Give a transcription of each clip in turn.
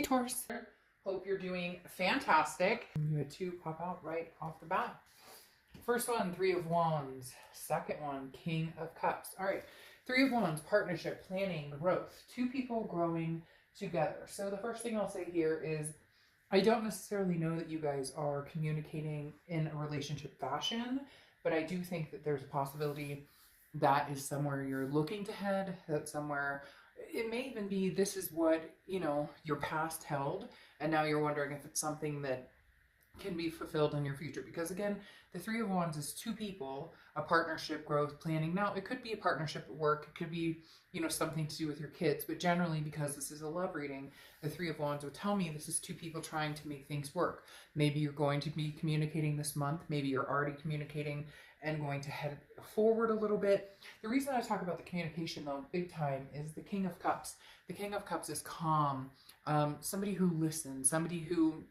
Taurus. Hope you're doing fantastic. You had two pop out right off the bat. First one, Three of Wands. Second one, King of Cups. All right, Three of Wands, partnership, planning, growth. Two people growing together. So the first thing I'll say here is I don't necessarily know that you guys are communicating in a relationship fashion, but I do think that there's a possibility that is somewhere you're looking to head, that somewhere it may even be this is what, you know, your past held, and now you're wondering if it's something that can be fulfilled in your future. Because again, the Three of Wands is two people, a partnership, growth, planning. Now, it could be a partnership at work. It could be, you know, something to do with your kids. But generally, because this is a love reading, the Three of Wands would tell me this is two people trying to make things work. Maybe you're going to be communicating this month. Maybe you're already communicating and going to head forward a little bit. The reason I talk about the communication, though, big time, is the King of Cups. The King of Cups is calm, somebody who listens, somebody who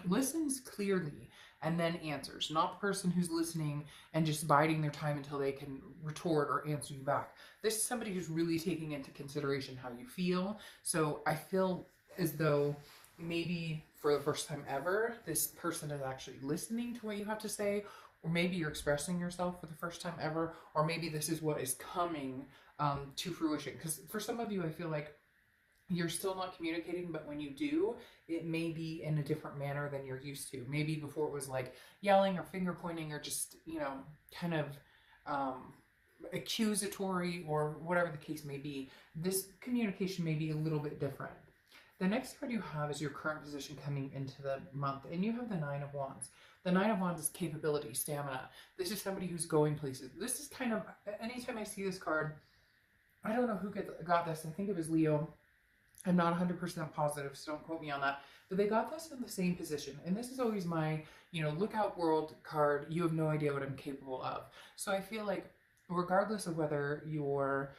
listens clearly and then answers, not the person who's listening and just biding their time until they can retort or answer you back. This is somebody who's really taking into consideration how you feel. So I feel as though maybe for the first time ever, this person is actually listening to what you have to say, or maybe you're expressing yourself for the first time ever, or maybe this is what is coming to fruition. Because for some of you, I feel like you're still not communicating, but when you do, it may be in a different manner than you're used to. Maybe before it was like yelling or finger pointing or just, you know, kind of accusatory or whatever the case may be. This communication may be a little bit different. The next card you have is your current position coming into the month, and you have the Nine of Wands. The Nine of Wands is capability, stamina. This is somebody who's going places. This is kind of, anytime I see this card, I don't know who got this. I think it was Leo. I'm not 100% positive, so don't quote me on that. But they got this in the same position. And this is always my, you know, look out world card. You have no idea what I'm capable of. So I feel like regardless of whether you're,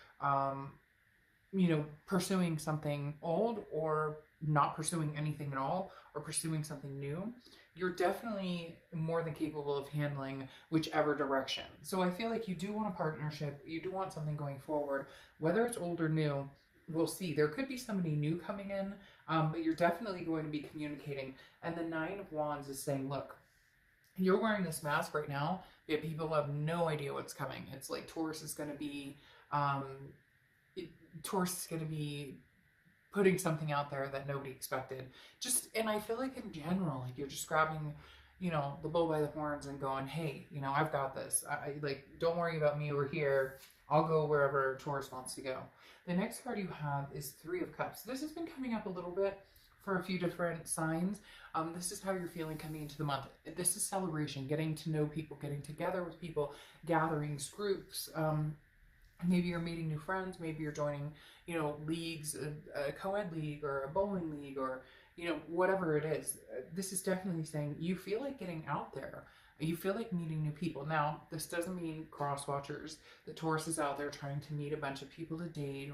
you know, pursuing something old or not pursuing anything at all or pursuing something new, you're definitely more than capable of handling whichever direction. So I feel like you do want a partnership. You do want something going forward, whether it's old or new. We'll see. There could be somebody new coming in, but you're definitely going to be communicating. And the Nine of Wands is saying, look, you're wearing this mask right now, yet people have no idea what's coming. It's like Taurus is going to be, putting something out there that nobody expected. And I feel like in general, like you're just grabbing, you know, the bull by the horns and going, hey, you know, I've got this. I like, don't worry about me over here. I'll go wherever Taurus wants to go. The next card you have is Three of Cups. This has been coming up a little bit for a few different signs. This is how you're feeling coming into the month. This is celebration, getting to know people, getting together with people, gatherings, groups. Maybe you're meeting new friends. Maybe you're joining, you know, leagues, a co-ed league or a bowling league or, you know, whatever it is. This is definitely saying you feel like getting out there. You feel like meeting new people. Now, this doesn't mean cross watchers. The Taurus is out there trying to meet a bunch of people to date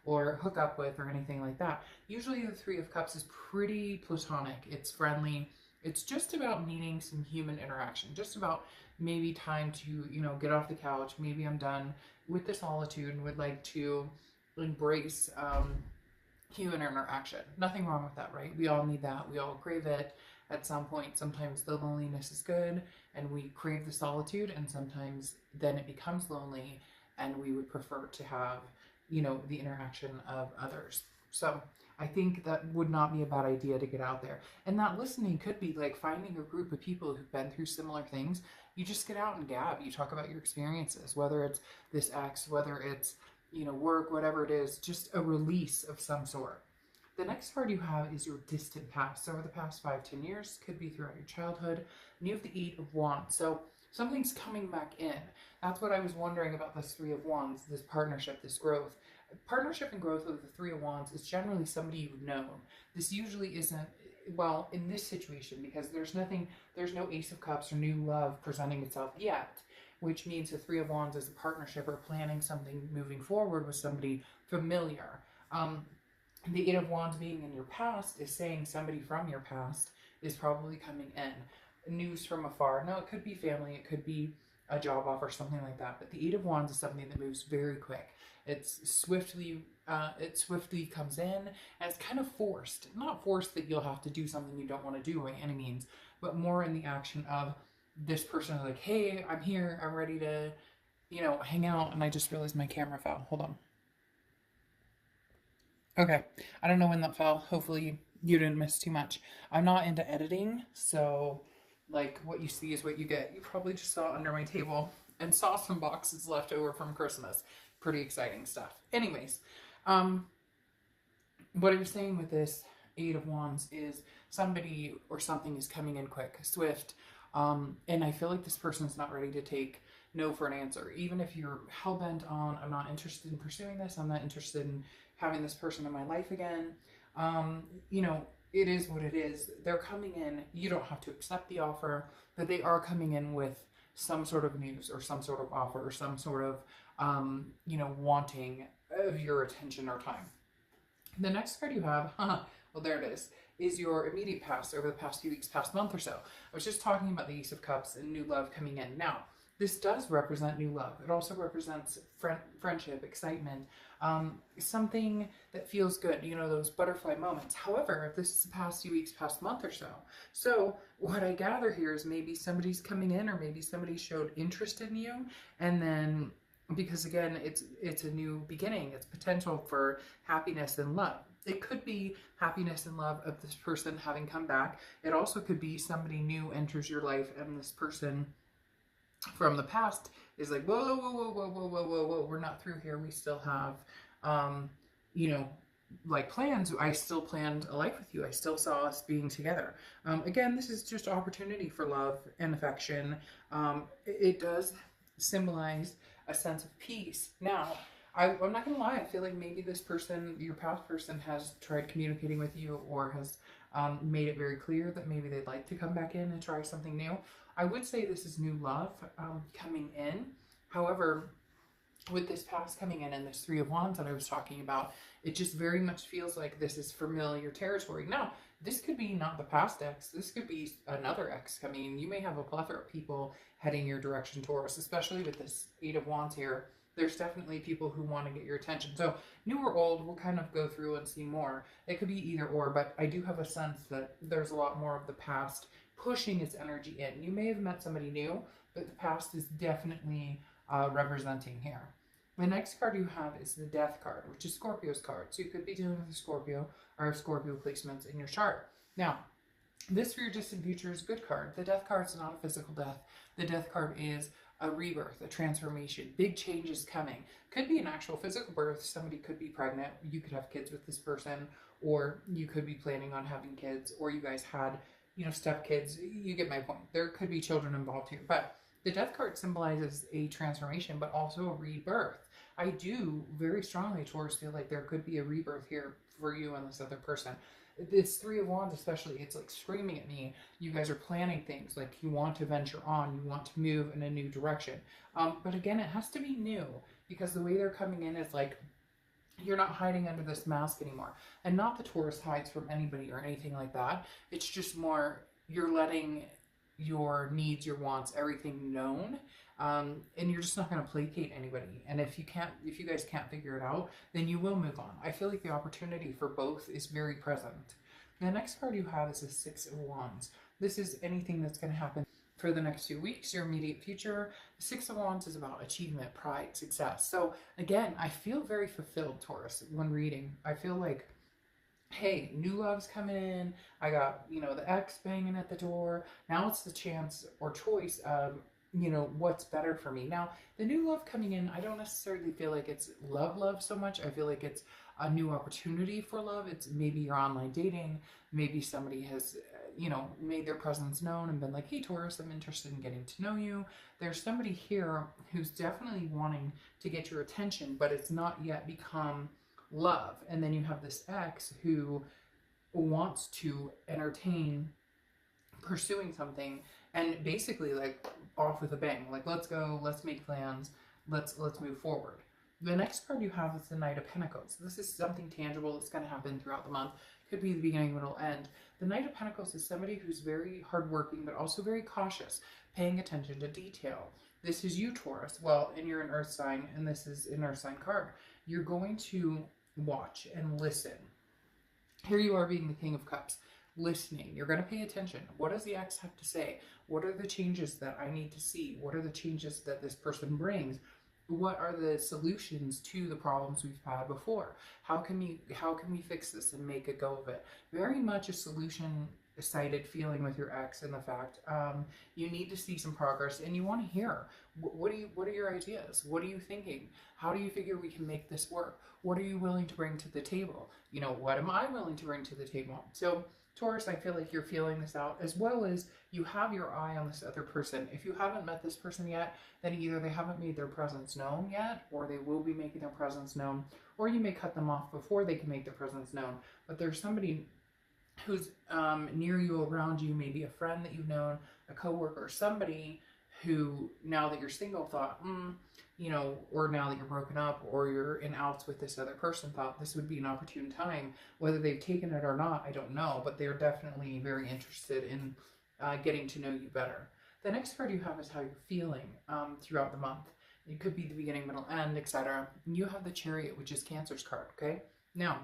or hook up with or anything like that. Usually the Three of Cups is pretty platonic. It's friendly. It's just about needing some human interaction. Just about maybe time to, you know, get off the couch. Maybe I'm done with the solitude and would like to embrace human interaction. Nothing wrong with that, right? We all need that. We all crave it at some point. Sometimes the loneliness is good and we crave the solitude, and sometimes then it becomes lonely and we would prefer to have, you know, the interaction of others. So I think that would not be a bad idea to get out there. And that listening could be like finding a group of people who've been through similar things. You just get out and gab. You talk about your experiences, whether it's this ex, whether it's, you know, work, whatever it is, just a release of some sort. The next card you have is your distant past. So over the past 5-10 years, could be throughout your childhood. And you have the Eight of Wands. So something's coming back in. That's what I was wondering about this Three of Wands, this partnership, this growth. Partnership and growth with the Three of Wands is generally somebody you've known. This usually isn't, well, in this situation, because there's no Ace of Cups or new love presenting itself yet, which means the Three of Wands is a partnership or planning something moving forward with somebody familiar. The Eight of Wands being in your past is saying somebody from your past is probably coming in. News from afar. Now, it could be family. It could be a job offer, something like that. But the Eight of Wands is something that moves very quick. It swiftly comes in, and it's kind of forced. Not forced that you'll have to do something you don't want to do by any means, but more in the action of this person is like, hey, I'm here, I'm ready to, you know, hang out. And I just realized my camera fell. Hold on. Okay, I don't know when that fell. Hopefully you didn't miss too much. I'm not into editing, so like what you see is what you get. You probably just saw under my table and saw some boxes left over from Christmas. Pretty exciting stuff. Anyways, what I was saying with this Eight of Wands is somebody or something is coming in quick, swift, and I feel like this person is not ready to take no for an answer. Even if you're hell-bent on, I'm not interested in pursuing this, I'm not interested in having this person in my life again, you know, it is what it is. They're coming in, you don't have to accept the offer, but they are coming in with some sort of news or some sort of offer or some sort of, you know, wanting of your attention or time. The next card you have, well, there it is your immediate past over the past few weeks, past month or so. I was just talking about the Ace of Cups and new love coming in. Now, this does represent new love. It also represents friendship, excitement, something that feels good, you know, those butterfly moments. However, this is the past few weeks, past month or so. So what I gather here is maybe somebody's coming in, or maybe somebody showed interest in you, and then, because again, it's a new beginning, it's potential for happiness and love. It could be happiness and love of this person having come back. It also could be somebody new enters your life, and this person from the past is like, whoa, whoa, whoa, whoa, whoa, whoa, whoa, whoa, we're not through here. We still have, you know, like plans. I still planned a life with you. I still saw us being together. Again, this is just opportunity for love and affection. It does symbolize a sense of peace. Now, I'm not gonna lie, I feel like maybe this person, your past person, has tried communicating with you, or has made it very clear that maybe they'd like to come back in and try something new. I would say this is new love coming in. However, with this past coming in and this Three of Wands that I was talking about, it just very much feels like this is familiar territory. Now, this could be not the past ex, this could be another ex coming in. You may have a plethora of people heading your direction, Taurus, especially with this Eight of Wands here. There's definitely people who want to get your attention. So new or old, we'll kind of go through and see more. It could be either or, but I do have a sense that there's a lot more of the past pushing its energy in. You may have met somebody new, but the past is definitely representing here. The next card you have is the Death card, which is Scorpio's card. So you could be dealing with a Scorpio or Scorpio placements in your chart. Now, this for your distant future is a good card. The Death card is not a physical death. The Death card is a rebirth, a transformation, big changes coming. Could be an actual physical birth. Somebody could be pregnant. You could have kids with this person, or you could be planning on having kids, or you guys had, you know, stepkids. You get my point. There could be children involved here, but the Death card symbolizes a transformation, but also a rebirth. I do very strongly, Taurus, feel like there could be a rebirth here for you and this other person. This Three of Wands especially, it's like screaming at me. You guys are planning things, like you want to venture on, you want to move in a new direction. But again, it has to be new, because the way they're coming in is like, you're not hiding under this mask anymore. And not that Taurus hides from anybody or anything like that. It's just more, you're letting your needs, your wants, everything known. And you're just not going to placate anybody. And if you guys can't figure it out, then you will move on. I feel like the opportunity for both is very present. The next card you have is the Six of Wands. This is anything that's going to happen for the next few weeks, your immediate future. The Six of Wands is about achievement, pride, success. So again, I feel very fulfilled, Taurus, when reading. I feel like, hey, new love's coming in. I got, you know, the ex banging at the door. Now it's the chance or choice of, you know, what's better for me. Now, the new love coming in, I don't necessarily feel like it's love so much. I feel like it's a new opportunity for love. It's maybe you're online dating. Maybe somebody has, you know, made their presence known and been like, hey, Taurus, I'm interested in getting to know you. There's somebody here who's definitely wanting to get your attention, but it's not yet become love. And then you have this ex who wants to entertain pursuing something, and basically like off with a bang, like let's go, let's make plans, let's move forward. The next card you have is the Knight of Pentacles. This is something tangible that's going to happen throughout the month. Could be the beginning, middle, end. The Knight of Pentacles is somebody who's very hardworking, but also very cautious, paying attention to detail. This is you, Taurus. Well, and you're an earth sign, and this is an earth sign card. You're going to watch and listen. Here you are being the King of Cups, listening. You're going to pay attention. What does the ex have to say? What are the changes that I need to see? What are the changes that this person brings? What are the solutions to the problems we've had before? How can we fix this and make a go of it? Very much a solution excited feeling with your ex, and the fact you need to see some progress, and you want to hear what are your ideas? What are you thinking? How do you figure we can make this work? What are you willing to bring to the table? You know, what am I willing to bring to the table? So Taurus, I feel like you're feeling this out, as well as you have your eye on this other person. If you haven't met this person yet, then either they haven't made their presence known yet, or they will be making their presence known, or you may cut them off before they can make their presence known. But there's somebody who's near you, around you, maybe a friend that you've known, a coworker, somebody who, now that you're single, thought, you know, or now that you're broken up or you're in outs with this other person, thought this would be an opportune time. Whether they've taken it or not, I don't know, but they're definitely very interested in getting to know you better. The next card you have is how you're feeling throughout the month. It could be the beginning, middle, end, etc. You have the Chariot, which is Cancer's card, okay? Now,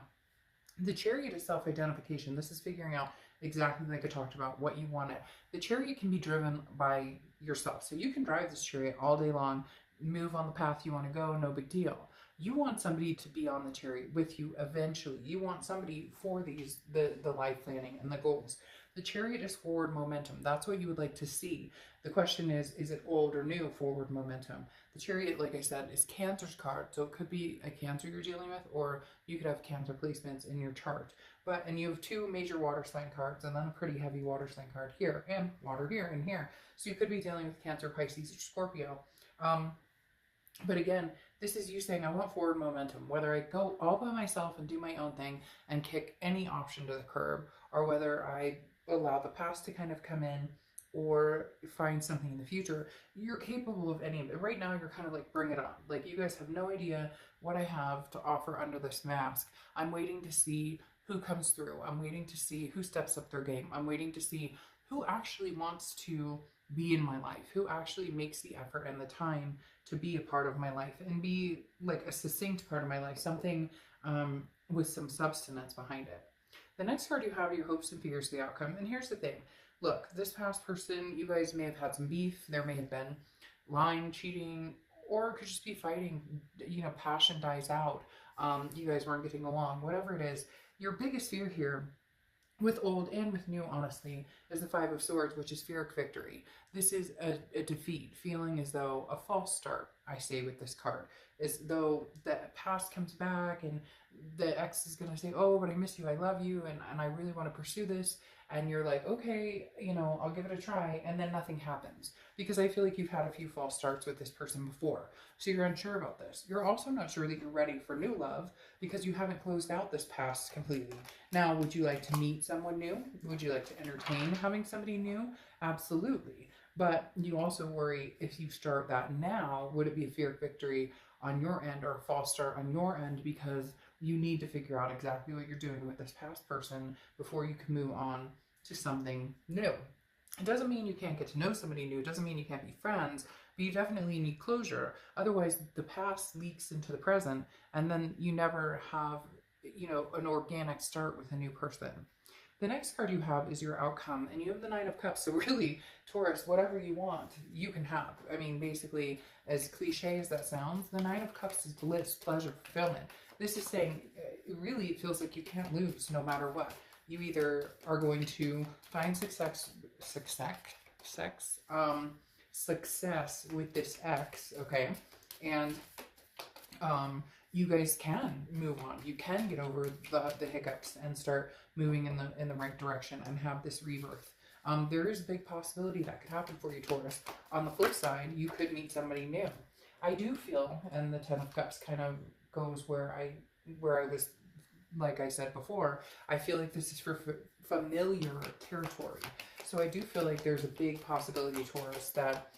the Chariot is self-identification. This is figuring out exactly like I talked about, what you want it. The Chariot can be driven by yourself. So you can drive this Chariot all day long, move on the path you want to go, no big deal. You want somebody to be on the Chariot with you eventually. You want somebody for the life planning and the goals. The Chariot is forward momentum. That's what you would like to see. The question is it old or new forward momentum? The Chariot, like I said, is Cancer's card. So it could be a Cancer you're dealing with, or you could have Cancer placements in your chart. And you have two major water sign cards, and then a pretty heavy water sign card here, and water here and here. So you could be dealing with Cancer, Pisces, or Scorpio. But again, this is you saying, I want forward momentum. Whether I go all by myself and do my own thing and kick any option to the curb, or whether I allow the past to kind of come in or find something in the future, you're capable of any of it. Right now, you're kind of like, bring it on. Like, you guys have no idea what I have to offer under this mask. I'm waiting to see who comes through. I'm waiting to see who steps up their game. I'm waiting to see who actually wants to be in my life, who actually makes the effort and the time to be a part of my life and be like a succinct part of my life, something with some substance behind it. The next card you have are your hopes and fears of the outcome. And here's the thing. Look, this past person, you guys may have had some beef. There may have been lying, cheating, or it could just be fighting. You know, passion dies out. You guys weren't getting along. Whatever it is, your biggest fear here, with old and with new, honestly, is the Five of Swords, which is fear of victory. This is a defeat, feeling as though a false start, I say with this card, as though the past comes back and the ex is going to say, oh, but I miss you, I love you, and I really want to pursue this. And you're like, okay, you know, I'll give it a try. And then nothing happens. Because I feel like you've had a few false starts with this person before. So you're unsure about this. You're also not sure that you're ready for new love because you haven't closed out this past completely. Now, would you like to meet someone new? Would you like to entertain having somebody new? Absolutely. But you also worry, if you start that now, would it be a fear of victory on your end or a false start on your end, because you need to figure out exactly what you're doing with this past person before you can move on to something new. It doesn't mean you can't get to know somebody new. It doesn't mean you can't be friends, but you definitely need closure. Otherwise, the past leaks into the present, and then you never have, you know, an organic start with a new person. The next card you have is your outcome, and you have the Nine of Cups. So really, Taurus, whatever you want, you can have. I mean, basically, as cliche as that sounds, the Nine of Cups is bliss, pleasure, fulfillment. This is saying, really, it feels like you can't lose no matter what. You either are going to find success with this ex, okay, and you guys can move on. You can get over the hiccups and start moving in the right direction and have this rebirth. There is a big possibility that could happen for you, Taurus. On the flip side, you could meet somebody new. I do feel, and the Ten of Cups kind of goes where I was, like I said before, I feel like this is for familiar territory. So I do feel like there's a big possibility, Taurus, that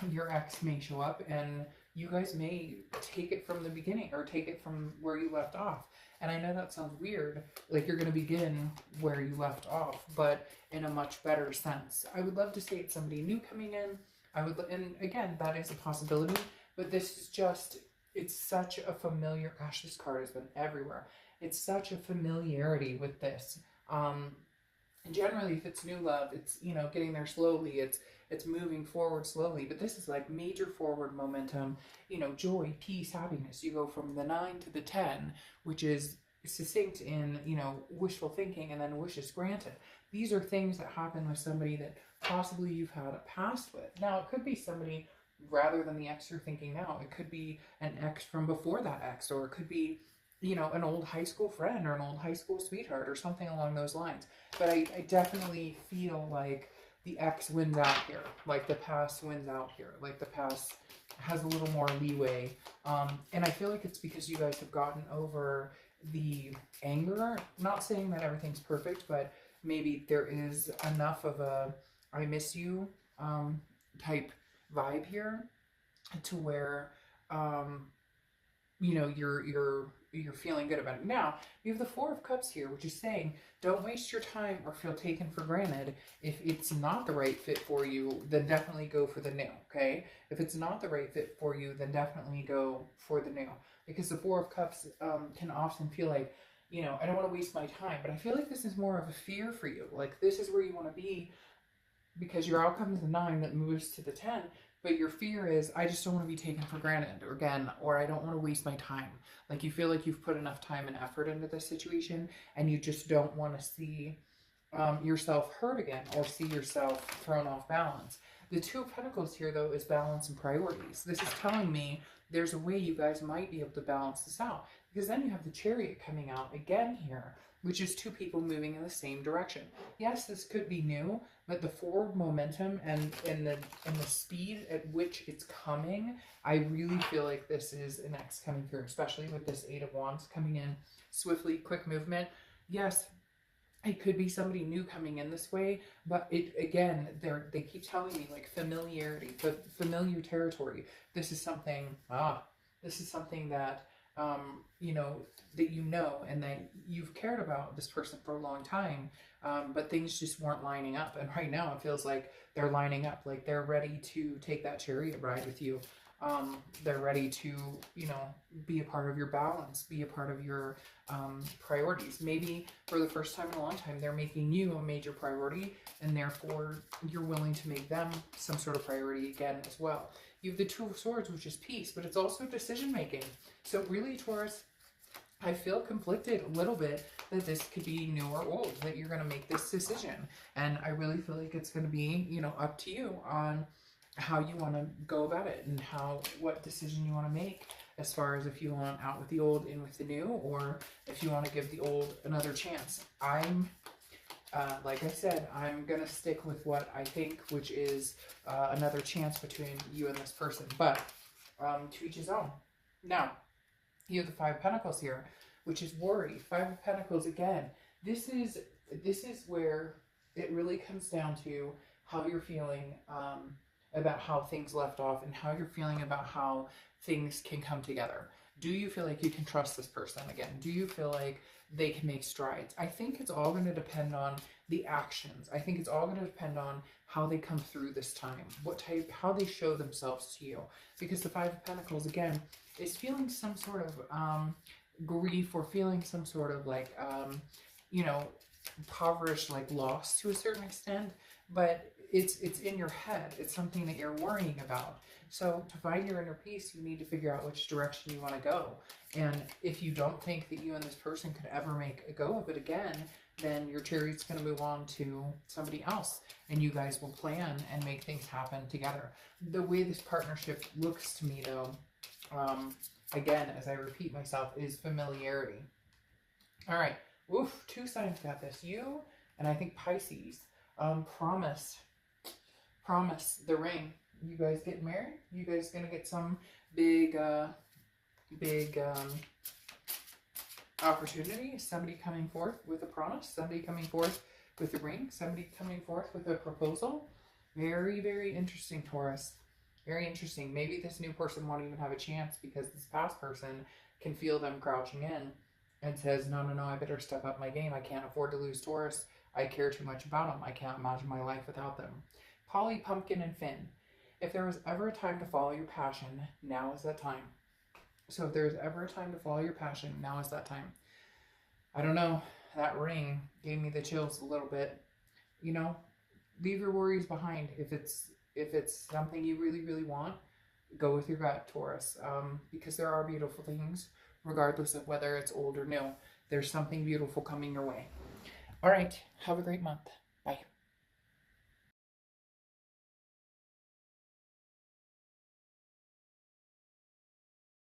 your ex may show up and you guys may take it from the beginning or take it from where you left off. And I know that sounds weird, like you're going to begin where you left off, but in a much better sense. I would love to say it's somebody new coming in, I would, and again, that is a possibility, but this is just, it's such a familiar, gosh, this card has been everywhere. It's such a familiarity with this. And generally, if it's new love, it's, you know, getting there slowly. It's moving forward slowly. But this is like major forward momentum. You know, joy, peace, happiness. You go from the 9 to the 10, which is succinct in, you know, wishful thinking, and then wishes granted. These are things that happen with somebody that possibly you've had a past with. Now, it could be somebody rather than the ex you're thinking now. It could be an ex from before that ex, or it could be, you know, an old high school friend or an old high school sweetheart or something along those lines. But I definitely feel like the ex wins out here. Like the past wins out here. Like the past has a little more leeway. And I feel like it's because you guys have gotten over the anger. Not saying that everything's perfect, but maybe there is enough of a I miss you type vibe here to where you know, you're feeling good about it. Now, you have the Four of Cups here, which is saying don't waste your time or feel taken for granted. If it's not the right fit for you, then definitely go for the new, okay? If it's not the right fit for you, then definitely go for the new. Because the Four of Cups can often feel like, you know, I don't want to waste my time. But I feel like this is more of a fear for you. Like, this is where you want to be because your outcome is the 9 that moves to the 10. But your fear is, I just don't want to be taken for granted, or again, or I don't want to waste my time. Like, you feel like you've put enough time and effort into this situation, and you just don't want to see yourself hurt again, or see yourself thrown off balance. The Two of Pentacles here, though, is balance and priorities. This is telling me there's a way you guys might be able to balance this out. Because then you have the Chariot coming out again here, which is two people moving in the same direction. Yes, this could be new, but the forward momentum and the speed at which it's coming, I really feel like this is an ex coming through, especially with this Eight of Wands coming in swiftly, quick movement. Yes, it could be somebody new coming in this way, but it, again, they keep telling me like familiarity, familiar territory. This is something, this is something that you know, and that you've cared about this person for a long time, but things just weren't lining up. And right now it feels like they're lining up, like they're ready to take that chariot ride with you. They're ready to, you know, be a part of your balance, be a part of your priorities. Maybe for the first time in a long time, they're making you a major priority, and therefore you're willing to make them some sort of priority again as well. You have the Two of Swords, which is peace, but it's also decision making. So really, Taurus, I feel conflicted a little bit that this could be new or old, that you're going to make this decision. And I really feel like it's going to be, you know, up to you on how you want to go about it, and what decision you want to make, as far as if you want out with the old, in with the new, or if you want to give the old another chance. Like I said, I'm going to stick with what I think, which is another chance between you and this person. But to each his own. Now, you have the Five of Pentacles here, which is worry. Five of Pentacles, again, this is where it really comes down to how you're feeling about how things left off, and how you're feeling about how things can come together. Do you feel like you can trust this person again? Do you feel like they can make strides? I think it's all going to depend on the actions. I think it's all going to depend on how they come through this time, how they show themselves to you. Because the Five of Pentacles, again, is feeling some sort of grief, or feeling some sort of like, you know, impoverished, like loss to a certain extent, but it's in your head. It's something that you're worrying about. So to find your inner peace, you need to figure out which direction you want to go. And if you don't think that you and this person could ever make a go of it again, then your chariot's going to move on to somebody else, and you guys will plan and make things happen together. The way this partnership looks to me, though, again, as I repeat myself, is familiarity. All right. Oof, two signs got this. You and I think Pisces. Promise the ring. You guys getting married? You guys gonna get some big opportunity? Somebody coming forth with a promise? Somebody coming forth with a ring? Somebody coming forth with a proposal? Very, very interesting, Taurus. Very interesting. Maybe this new person won't even have a chance, because this past person can feel them crouching in and says, no, I better step up my game. I can't afford to lose Taurus. I care too much about them. I can't imagine my life without them. Polly, Pumpkin, and Finn. If there was ever a time to follow your passion, now is that time. So if there's ever a time to follow your passion, now is that time. I don't know. That ring gave me the chills a little bit. You know, leave your worries behind. If it's something you really, really want, go with your gut, Taurus. Because there are beautiful things, regardless of whether it's old or new. There's something beautiful coming your way. All right. Have a great month.